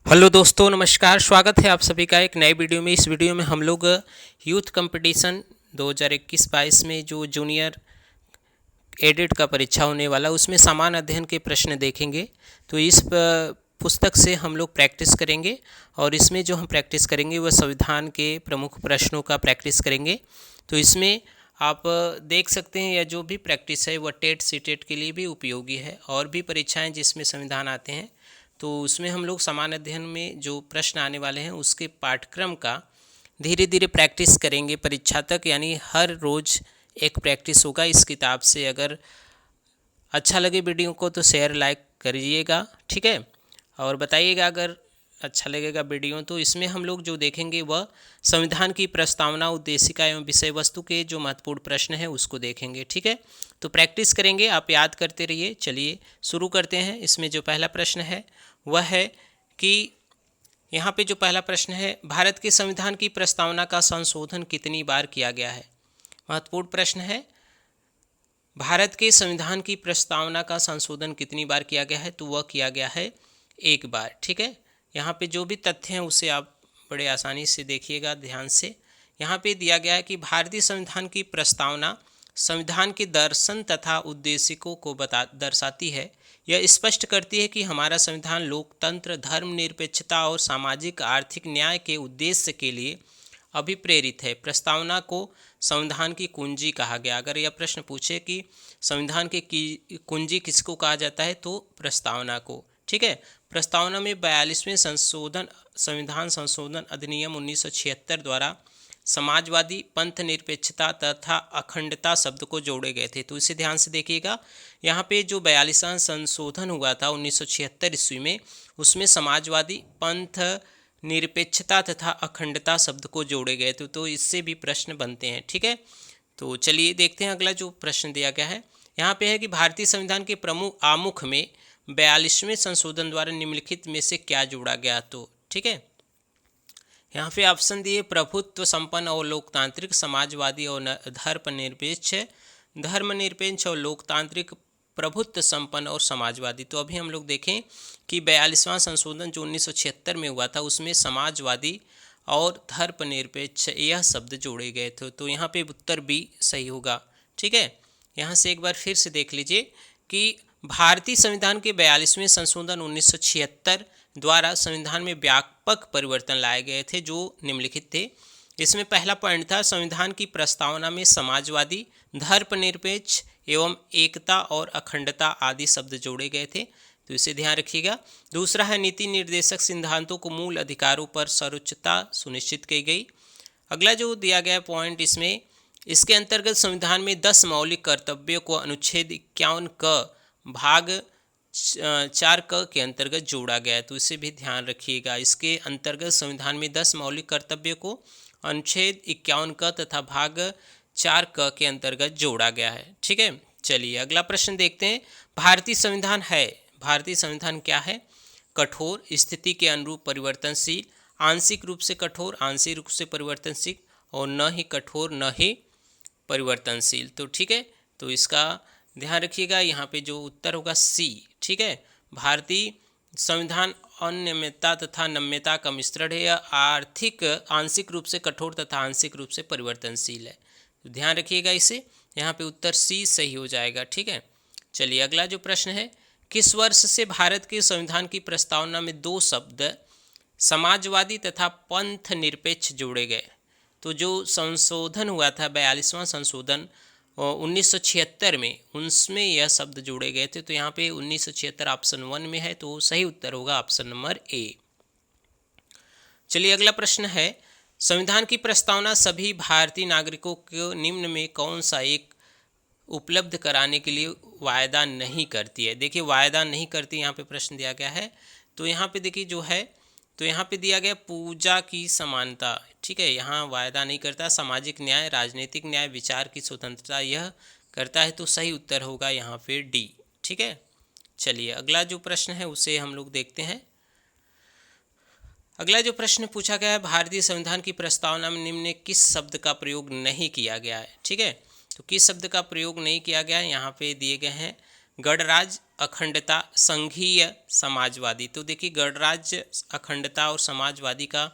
Hello दोस्तों, नमस्कार। स्वागत है आप सभी का एक नए वीडियो में। इस वीडियो में हम लोग यूथ कंपटीशन 2021-22 में जो जूनियर एडिट का परीक्षा होने वाला उसमें सामान्य अध्ययन के प्रश्न देखेंगे। तो इस पुस्तक से हम लोग प्रैक्टिस करेंगे और इसमें जो हम प्रैक्टिस करेंगे वह संविधान के प्रमुख प्रश्नों का प्रैक्टिस करेंगे। तो इसमें आप देख सकते हैं, यह जो भी प्रैक्टिस है वह टेट सीटेट के लिए भी उपयोगी है और भी परीक्षाएं जिसमें संविधान आते हैं। तो उसमें हम लोग सामान्य अध्ययन में जो प्रश्न आने वाले हैं उसके पाठ्यक्रम का धीरे धीरे प्रैक्टिस करेंगे परीक्षा तक, यानी हर रोज़ एक प्रैक्टिस होगा इस किताब से। अगर अच्छा लगे वीडियो को तो शेयर लाइक करिएगा, ठीक है, और बताइएगा अगर अच्छा लगेगा वीडियो। तो इसमें हम लोग जो देखेंगे वह संविधान की प्रस्तावना, उद्देशिका एवं विषय वस्तु के जो महत्वपूर्ण प्रश्न हैं उसको देखेंगे, ठीक है। तो प्रैक्टिस करेंगे, आप याद करते रहिए। चलिए शुरू करते हैं। इसमें जो पहला प्रश्न है वह है कि यहाँ पे जो पहला प्रश्न है, भारत के संविधान की प्रस्तावना का संशोधन कितनी बार किया गया है। महत्वपूर्ण प्रश्न है, भारत के संविधान की प्रस्तावना का संशोधन कितनी बार किया गया है। तो वह किया गया है एक बार, ठीक है। यहाँ पे जो भी तथ्य हैं उसे आप बड़े आसानी से देखिएगा ध्यान से। यहाँ पे दिया गया है कि भारतीय संविधान की प्रस्तावना संविधान के दर्शन तथा उद्देश्यों को दर्शाती है। यह स्पष्ट करती है कि हमारा संविधान लोकतंत्र, धर्मनिरपेक्षता और सामाजिक आर्थिक न्याय के उद्देश्य के लिए अभिप्रेरित है। प्रस्तावना को संविधान की कुंजी कहा गया। अगर यह प्रश्न पूछे कि संविधान की कुंजी किसको कहा जाता है तो प्रस्तावना को, ठीक है। प्रस्तावना में 42वें संविधान संशोधन अधिनियम 1976 द्वारा समाजवादी, पंथ निरपेक्षता तथा अखंडता शब्द को जोड़े गए थे। तो इसे ध्यान से देखिएगा। यहाँ पे जो 42वां संशोधन हुआ था 1976 ईस्वी में, उसमें समाजवादी, पंथ निरपेक्षता तथा अखंडता शब्द को जोड़े गए थे। तो इससे भी प्रश्न बनते हैं, ठीक है। तो चलिए देखते हैं अगला जो प्रश्न दिया गया है। यहाँ पे है कि भारतीय संविधान के प्रमुख आमुख में 42वें संशोधन द्वारा निम्नलिखित में से क्या जोड़ा गया। तो ठीक है, यहाँ पे ऑप्शन दिए प्रभुत्व संपन्न और लोकतांत्रिक, समाजवादी और धर्मनिरपेक्ष और लोकतांत्रिक, प्रभुत्व संपन्न और समाजवादी। तो अभी हम लोग देखें कि 42वां संशोधन जो 1976 में हुआ था उसमें समाजवादी और धर्मनिरपेक्ष यह शब्द जोड़े गए थे। तो यहाँ पे उत्तर बी सही होगा, ठीक है। यहाँ से एक बार फिर से देख लीजिए कि भारतीय संविधान के 42वें संशोधन 1976 द्वारा संविधान में व्यापक परिवर्तन लाए गए थे जो निम्नलिखित थे। इसमें पहला पॉइंट था, संविधान की प्रस्तावना में समाजवादी, धर्मनिरपेक्ष एवं एकता और अखंडता आदि शब्द जोड़े गए थे। तो इसे ध्यान रखिएगा। दूसरा है, नीति निर्देशक सिद्धांतों को मूल अधिकारों पर सर्वोच्चता सुनिश्चित की गई। अगला जो दिया गया पॉइंट, इसमें इसके अंतर्गत संविधान में 10 मौलिक कर्तव्यों को अनुच्छेद 51 क भाग 4 क के अंतर्गत जोड़ा गया है। तो इसे भी ध्यान रखिएगा। इसके अंतर्गत संविधान में 10 मौलिक कर्तव्यों को अनुच्छेद 51 क तथा भाग 4 क के अंतर्गत जोड़ा गया है, ठीक है। चलिए अगला प्रश्न देखते हैं। भारतीय संविधान क्या है। कठोर, स्थिति के अनुरूप परिवर्तनशील, आंशिक रूप से कठोर, आंशिक रूप से परिवर्तनशील और न ही कठोर न ही परिवर्तनशील। तो ठीक है, तो इसका ध्यान रखिएगा। यहाँ पे जो उत्तर होगा सी, ठीक है। भारतीय संविधान अनियमितता तथा नम्यता का मिश्रण है। यह आंशिक रूप से कठोर तथा आंशिक रूप से परिवर्तनशील है। तो ध्यान रखिएगा इसे। यहाँ पे उत्तर सी सही हो जाएगा, ठीक है। चलिए अगला जो प्रश्न है, किस वर्ष से भारत के संविधान की प्रस्तावना में 2 शब्द समाजवादी तथा पंथ निरपेक्ष जोड़े गए। तो जो संशोधन हुआ था 42वां संशोधन 1976 में, उसमें यह शब्द जोड़े गए थे। तो यहाँ पे 1976 ऑप्शन 1 में है, तो सही उत्तर होगा ऑप्शन नंबर ए। चलिए अगला प्रश्न है, संविधान की प्रस्तावना सभी भारतीय नागरिकों को निम्न में कौन सा एक उपलब्ध कराने के लिए वायदा नहीं करती है। देखिए वायदा नहीं करती, यहाँ पे प्रश्न दिया गया है। तो यहाँ पे देखिए जो है, तो यहाँ पे दिया गया पूजा की समानता, ठीक है। यहाँ वायदा नहीं करता। सामाजिक न्याय, राजनीतिक न्याय, विचार की स्वतंत्रता यह करता है। तो सही उत्तर होगा यहाँ पे डी, ठीक है। चलिए अगला जो प्रश्न है उसे हम लोग देखते हैं। अगला जो प्रश्न पूछा गया है, भारतीय संविधान की प्रस्तावना में निम्न किस शब्द का प्रयोग नहीं किया गया है, ठीक है। तो किस शब्द का प्रयोग नहीं किया गया है, यहाँ पे दिए गए हैं गणराज्य, अखंडता, संघीय, समाजवादी। तो देखिए गणराज्य, अखंडता और समाजवादी का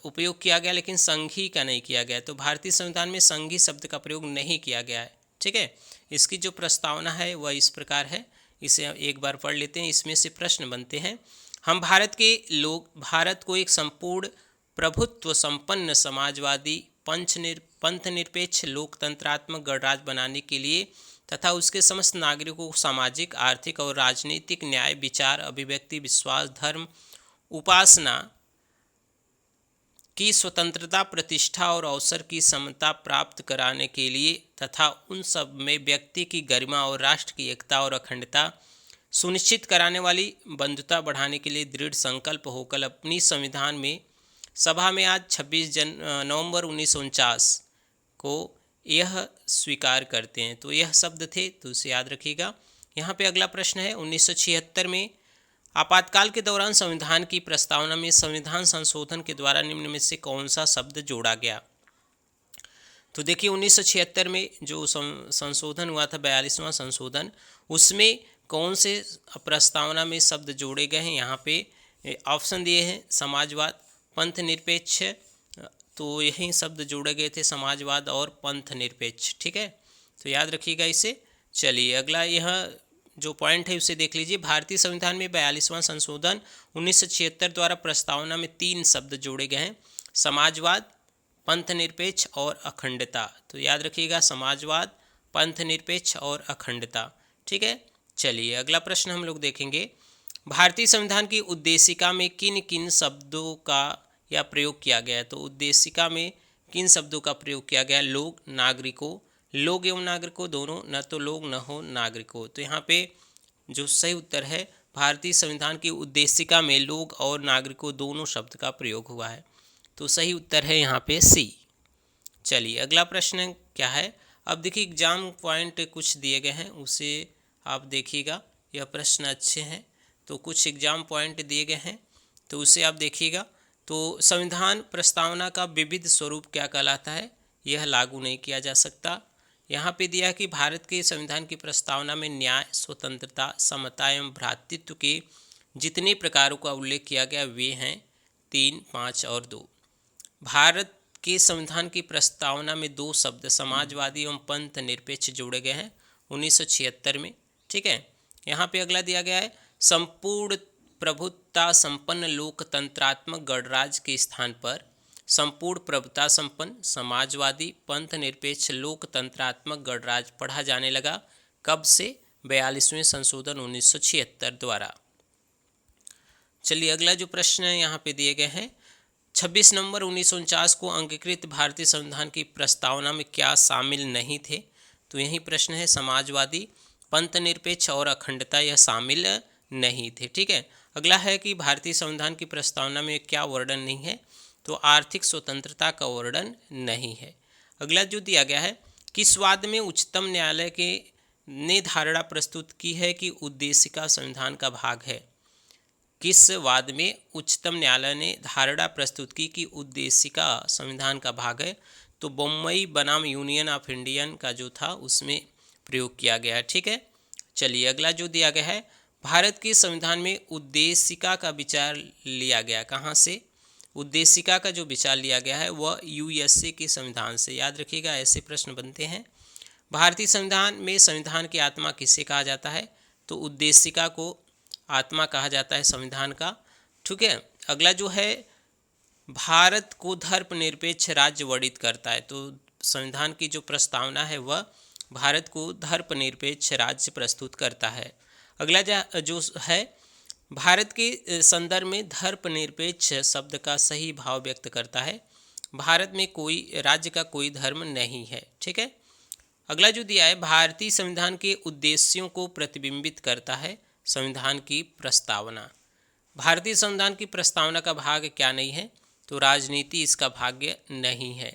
उपयोग किया गया, लेकिन संघी का नहीं किया गया। तो भारतीय संविधान में संघी शब्द का प्रयोग नहीं किया गया है। ठीक है, इसकी जो प्रस्तावना है वह इस प्रकार है, इसे एक बार पढ़ लेते हैं। इसमें से प्रश्न बनते हैं। हम भारत के लोग भारत को एक संपूर्ण प्रभुत्व संपन्न समाजवादी पंथ निरपेक्ष लोकतंत्रात्मक गणराज्य बनाने के लिए तथा उसके समस्त नागरिकों को सामाजिक, आर्थिक और राजनीतिक न्याय, विचार, अभिव्यक्ति, विश्वास, धर्म, उपासना की स्वतंत्रता, प्रतिष्ठा और अवसर की समता प्राप्त कराने के लिए तथा उन सब में व्यक्ति की गरिमा और राष्ट्र की एकता और अखंडता सुनिश्चित कराने वाली बंधुता बढ़ाने के लिए दृढ़ संकल्प होकर अपनी संविधान में सभा में आज 26 नवंबर 1949 को यह स्वीकार करते हैं। तो यह शब्द थे, तो उसे याद रखिएगा। यहाँ पे अगला प्रश्न है, 1976 में आपातकाल के दौरान संविधान की प्रस्तावना में संविधान संशोधन के द्वारा निम्न में से कौन सा शब्द जोड़ा गया। तो देखिए 1976 में जो संशोधन हुआ था, 42वां संशोधन, उसमें कौन से प्रस्तावना में शब्द जोड़े गए हैं। यहाँ पे ऑप्शन दिए हैं, समाजवाद, पंथ निरपेक्ष, तो यही शब्द जोड़े गए थे, समाजवाद और पंथ निरपेक्ष। ठीक है, तो याद रखिएगा इसे। चलिए अगला यह जो पॉइंट है उसे देख लीजिए। भारतीय संविधान में 42वां संशोधन 1976 द्वारा प्रस्तावना में 3 शब्द जोड़े गए हैं, समाजवाद, पंथ निरपेक्ष और अखंडता। तो याद रखिएगा, समाजवाद, पंथ निरपेक्ष और अखंडता। ठीक है, चलिए अगला प्रश्न हम लोग देखेंगे। भारतीय संविधान की उद्देशिका में किन किन शब्दों का या प्रयोग किया गया है। तो उद्देशिका में किन शब्दों का प्रयोग किया गया। लोग, नागरिकों, लोग एवं नागरिकों दोनों, न तो लोग न हो नागरिकों। तो यहाँ पे जो सही उत्तर है, भारतीय संविधान की उद्देशिका में लोग और नागरिकों दोनों शब्द का प्रयोग हुआ है। तो सही उत्तर है यहाँ पे सी। चलिए अगला प्रश्न क्या है। अब देखिए एग्जाम पॉइंट कुछ दिए गए हैं, उसे आप देखिएगा। यह प्रश्न अच्छे हैं, तो कुछ एग्जाम पॉइंट दिए गए हैं, तो उसे आप देखिएगा। तो संविधान प्रस्तावना का विविध स्वरूप क्या कहलाता है। यह लागू नहीं किया जा सकता। यहाँ पे दिया कि भारत के संविधान की प्रस्तावना में न्याय, स्वतंत्रता, समता एवं भ्रातृत्व के जितने प्रकारों का उल्लेख किया गया वे हैं 3, 5 और 2। भारत के संविधान की प्रस्तावना में 2 शब्द समाजवादी एवं पंथ निरपेक्ष जोड़े गए हैं 1976 में। ठीक है, यहाँ पे अगला दिया गया है, संपूर्ण प्रभुत्ता संपन्न लोकतंत्रात्मक गणराज्य के स्थान पर संपूर्ण प्रभुता संपन्न समाजवादी पंथ निरपेक्ष लोकतंत्रात्मक गणराज्य पढ़ा जाने लगा। कब से। 42वें संशोधन 1976 द्वारा। चलिए अगला जो प्रश्न है यहाँ पे दिए गए हैं, 26 नवंबर 1949 को अंगीकृत भारतीय संविधान की प्रस्तावना में क्या शामिल नहीं थे। तो यही प्रश्न है, समाजवादी, पंथ निरपेक्ष और अखंडता यह शामिल नहीं थे। ठीक है, अगला है कि भारतीय संविधान की प्रस्तावना में क्या वर्णन नहीं है। तो आर्थिक स्वतंत्रता का वर्णन नहीं है। अगला जो दिया गया है, किस वाद में उच्चतम न्यायालय के ने धारणा प्रस्तुत की है कि उद्देशिका संविधान का भाग है। किस वाद में उच्चतम न्यायालय ने धारणा प्रस्तुत की कि उद्देशिका संविधान का भाग है। तो बम्बई बनाम यूनियन ऑफ इंडियन का जो था उसमें प्रयोग किया गया। ठीक है, चलिए अगला जो दिया गया है, भारत के संविधान में उद्देशिका का विचार लिया गया कहाँ से। उद्देशिका का जो विचार लिया गया है वह यूएसए के संविधान से। याद रखिएगा, ऐसे प्रश्न बनते हैं। भारतीय संविधान में संविधान की आत्मा किसे कहा जाता है। तो उद्देशिका को आत्मा कहा जाता है संविधान का। ठीक है, अगला जो है, भारत को धर्मनिरपेक्ष राज्य वर्णित करता है। तो संविधान की जो प्रस्तावना है वह भारत को धर्मनिरपेक्ष राज्य प्रस्तुत करता है। अगला जो है, भारत के संदर्भ में धर्मनिरपेक्ष शब्द का सही भाव व्यक्त करता है। भारत में कोई राज्य का कोई धर्म नहीं है। ठीक है, अगला जो दिया है, भारतीय संविधान के उद्देश्यों को प्रतिबिंबित करता है संविधान की प्रस्तावना। भारतीय संविधान की प्रस्तावना का भाग क्या नहीं है। तो राजनीति इसका भाग्य नहीं है।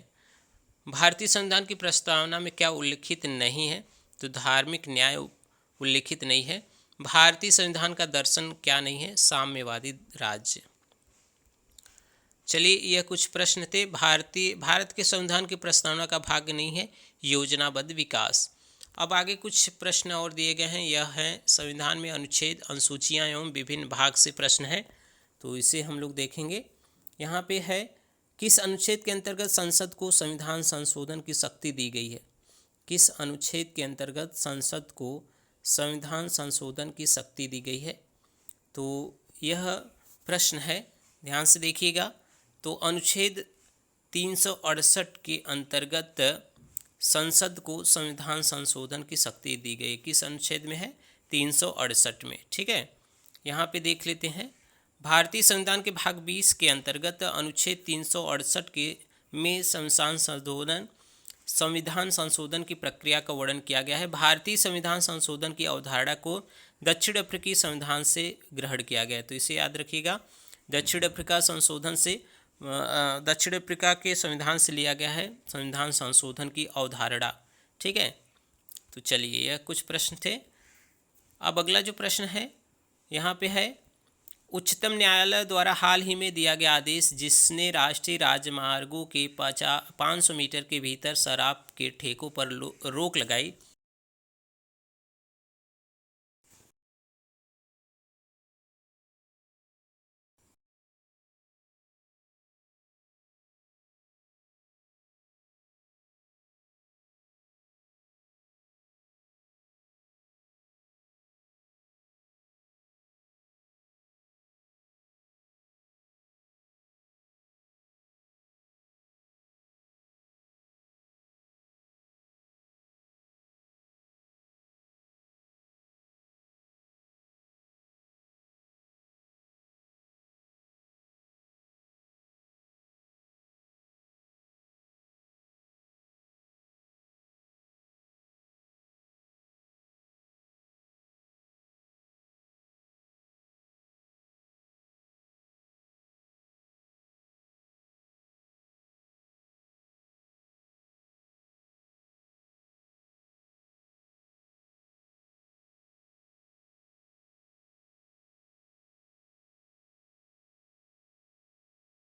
भारतीय संविधान की प्रस्तावना में क्या उल्लिखित नहीं है। तो धार्मिक न्याय उल्लिखित नहीं है। भारतीय संविधान का दर्शन क्या नहीं है, साम्यवादी राज्य। चलिए यह कुछ प्रश्न थे। भारत के संविधान की प्रस्तावना का भाग नहीं है योजनाबद्ध विकास। अब आगे कुछ प्रश्न और दिए गए हैं। यह है संविधान में अनुच्छेद, अनुसूचियाँ एवं विभिन्न भाग से प्रश्न है, तो इसे हम लोग देखेंगे। यहाँ पे है, किस अनुच्छेद के अंतर्गत संसद को संविधान संशोधन की शक्ति दी गई है? किस अनुच्छेद के अंतर्गत संसद को संविधान संशोधन की शक्ति दी गई है? तो यह प्रश्न है, ध्यान से देखिएगा। तो अनुच्छेद 368 के अंतर्गत संसद को संविधान संशोधन की शक्ति दी गई। किस अनुच्छेद में है? 368 में। ठीक है, यहाँ पे देख लेते हैं। भारतीय संविधान के भाग 20 के अंतर्गत अनुच्छेद 368 के में संविधान संशोधन की प्रक्रिया का वर्णन किया गया है। भारतीय संविधान संशोधन की अवधारणा को दक्षिण अफ्रीकी संविधान से ग्रहण किया गया है, तो इसे याद रखिएगा। दक्षिण अफ्रीका के संविधान से लिया गया है संविधान संशोधन की अवधारणा। ठीक है, तो चलिए, यह कुछ प्रश्न थे। अब अगला जो प्रश्न है यहाँ पे है, उच्चतम न्यायालय द्वारा हाल ही में दिया गया आदेश जिसने राष्ट्रीय राजमार्गों के 500 मीटर के भीतर शराब के ठेकों पर रोक लगाई,